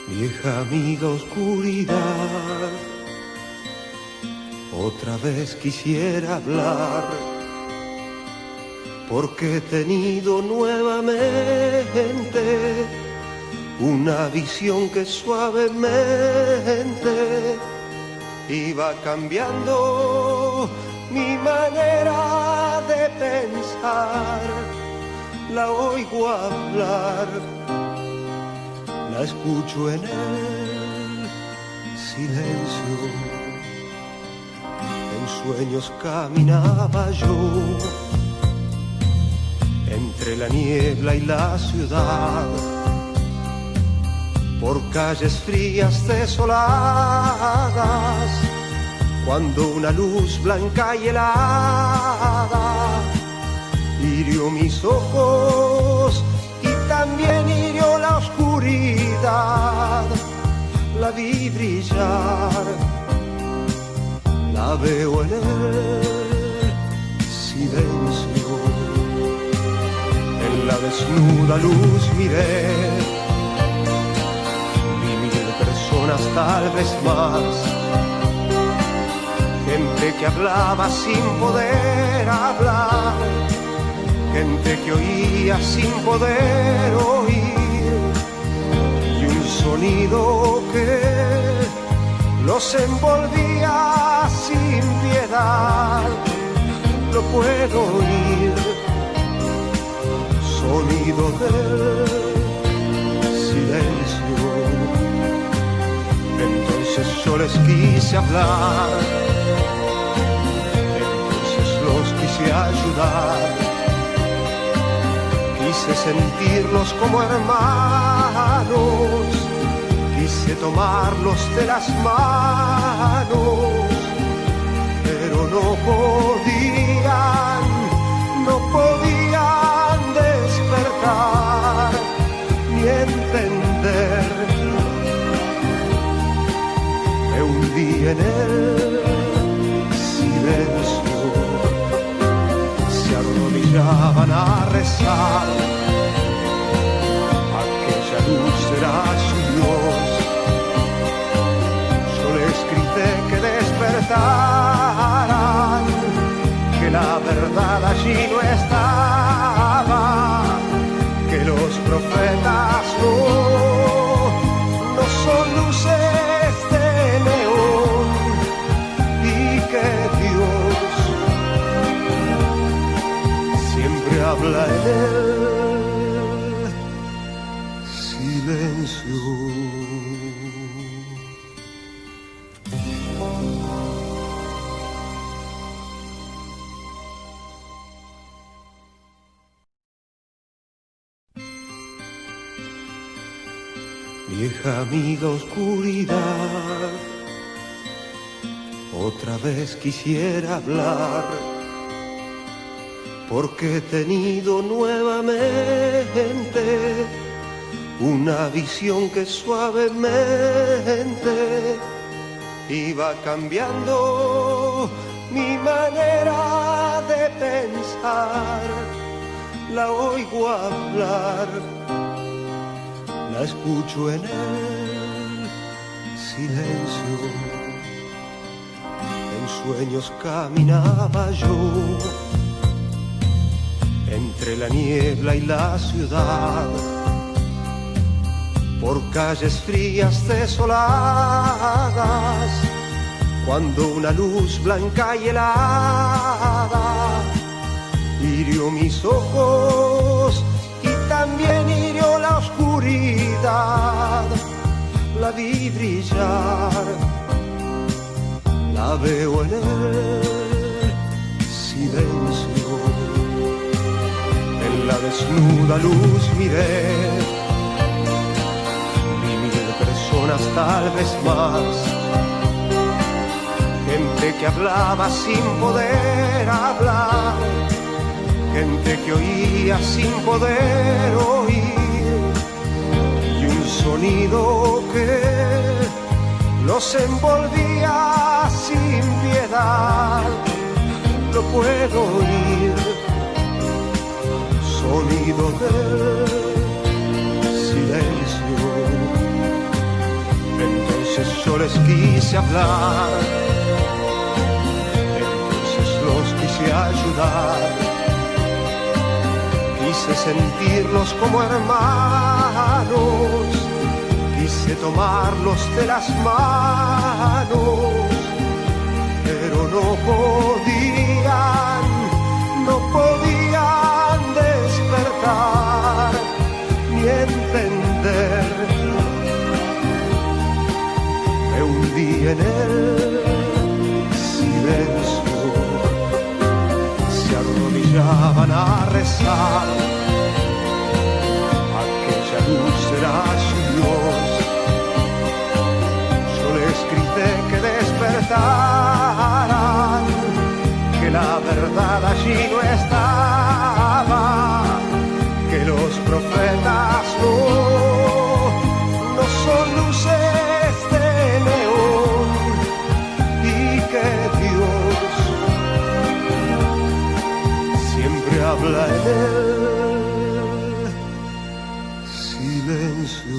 Vieja amiga oscuridad, otra vez quisiera hablar, porque he tenido nuevamente una visión que suavemente iba cambiando mi manera de pensar. La oigo hablar, la escucho en el silencio. En sueños caminaba yo entre la niebla y la ciudad, por calles frías desoladas, cuando una luz blanca y helada hirió mis ojos y también hirió la oscuridad. La vi brillar, la veo en el silencio. En la desnuda luz miré, vi 1000 personas, tal vez más, gente que hablaba sin poder hablar, gente que oía sin poder oír, y un sonido que los envolvía sin piedad. Lo puedo oír, sonido del silencio. Entonces yo les quise hablar, entonces los quise ayudar, quise sentirlos como hermanos, quise tomarlos de las manos, pero no podían despertar ni entender. Me hundí en el silencio, se arrodillaban a rezar. Aquella luz era su Dios. Yo les grité que despertaran, que la verdad allí no estaba, que los profetas no son luces de neón, y que Dios siempre habla en el silencio. Vieja amiga oscuridad, otra vez quisiera hablar, porque he tenido nuevamente una visión que suavemente iba cambiando mi manera de pensar. La oigo hablar, la escucho en el silencio. En sueños caminaba yo entre la niebla y la ciudad, por calles frías desoladas, cuando una luz blanca y helada hirió mis ojos y también hirió la oscuridad. La vi brillar, la veo en el silencio. En la desnuda luz miré, vi 1000 personas, tal vez más, gente que hablaba sin poder hablar, gente que oía sin poder oír, y un sonido que los envolvía sin piedad. Lo puedo oír, sonido del silencio. les quise hablar, entonces los quise ayudar, quise sentirlos como hermanos, quise tomarlos de las manos, pero no podían despertar ni entender. Me hundí en el silencio, se arrodillaban a rezar, aquella luz era su Dios. Yo les grité que despertaran, que la verdad allí no estaba, que los profetas no son luces de neón, y que Dios siempre habla en el silencio.